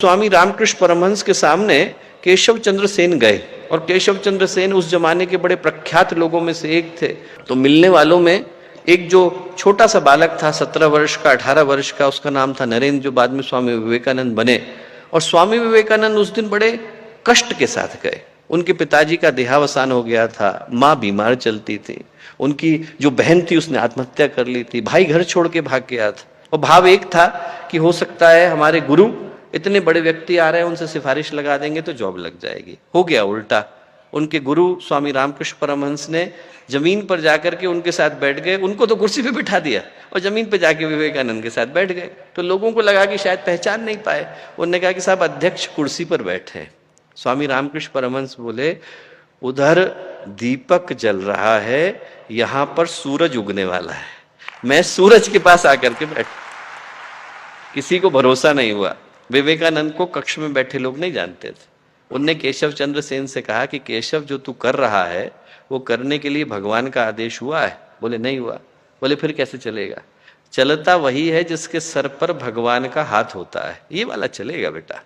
स्वामी रामकृष्ण परमहंस के सामने केशव चंद्र सेन गए और केशव चंद्र सेन उस जमाने के बड़े प्रख्यात लोगों में से एक थे। तो मिलने वालों में एक जो छोटा सा बालक था, 17 वर्ष का, 18 वर्ष का, उसका नाम था नरेंद्र, जो बाद में स्वामी विवेकानंद बने। और स्वामी विवेकानंद उस दिन बड़े कष्ट के साथ गए। उनके पिताजी का देहावसान हो गया था, माँ बीमार चलती थी, उनकी जो बहन थी उसने आत्महत्या कर ली थी, भाई घर छोड़ के भाग गया था। और भाव एक था कि हो सकता है हमारे गुरु इतने बड़े व्यक्ति आ रहे हैं, उनसे सिफारिश लगा देंगे तो जॉब लग जाएगी। हो गया उल्टा। उनके गुरु स्वामी रामकृष्ण परमहंस ने जमीन पर जाकर के उनके साथ बैठ गए। उनको तो कुर्सी पे बिठा दिया और जमीन पे जाके विवेकानंद के साथ बैठ गए। तो लोगों को लगा कि शायद पहचान नहीं पाए। उन्होंने कहा कि साहब अध्यक्ष कुर्सी पर बैठे हैं। स्वामी रामकृष्ण परमहंस बोले, उधर दीपक जल रहा है, यहां पर सूरज उगने वाला है, मैं सूरज के पास आकर के बैठ। किसी को भरोसा नहीं हुआ। विवेकानंद को कक्ष में बैठे लोग नहीं जानते थे। उनने केशव चंद्र सेन से कहा कि केशव, जो तू कर रहा है वो करने के लिए भगवान का आदेश हुआ है? बोले नहीं हुआ। बोले फिर कैसे चलेगा? चलता वही है जिसके सर पर भगवान का हाथ होता है, ये वाला चलेगा बेटा।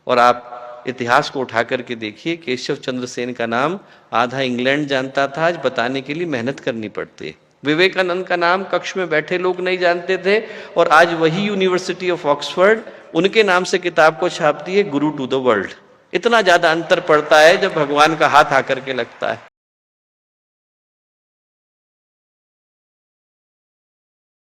और आप इतिहास को उठा करके देखिए, केशव चंद्र सेन का नाम आधा इंग्लैंड जानता था, आज बताने के लिए मेहनत करनी पड़ती है। विवेकानंद का नाम कक्ष में बैठे लोग नहीं जानते थे, और आज वही यूनिवर्सिटी ऑफ ऑक्सफोर्ड उनके नाम से किताब को छापती है, गुरु टू द वर्ल्ड। इतना ज्यादा अंतर पड़ता है जब भगवान का हाथ आकर के लगता है।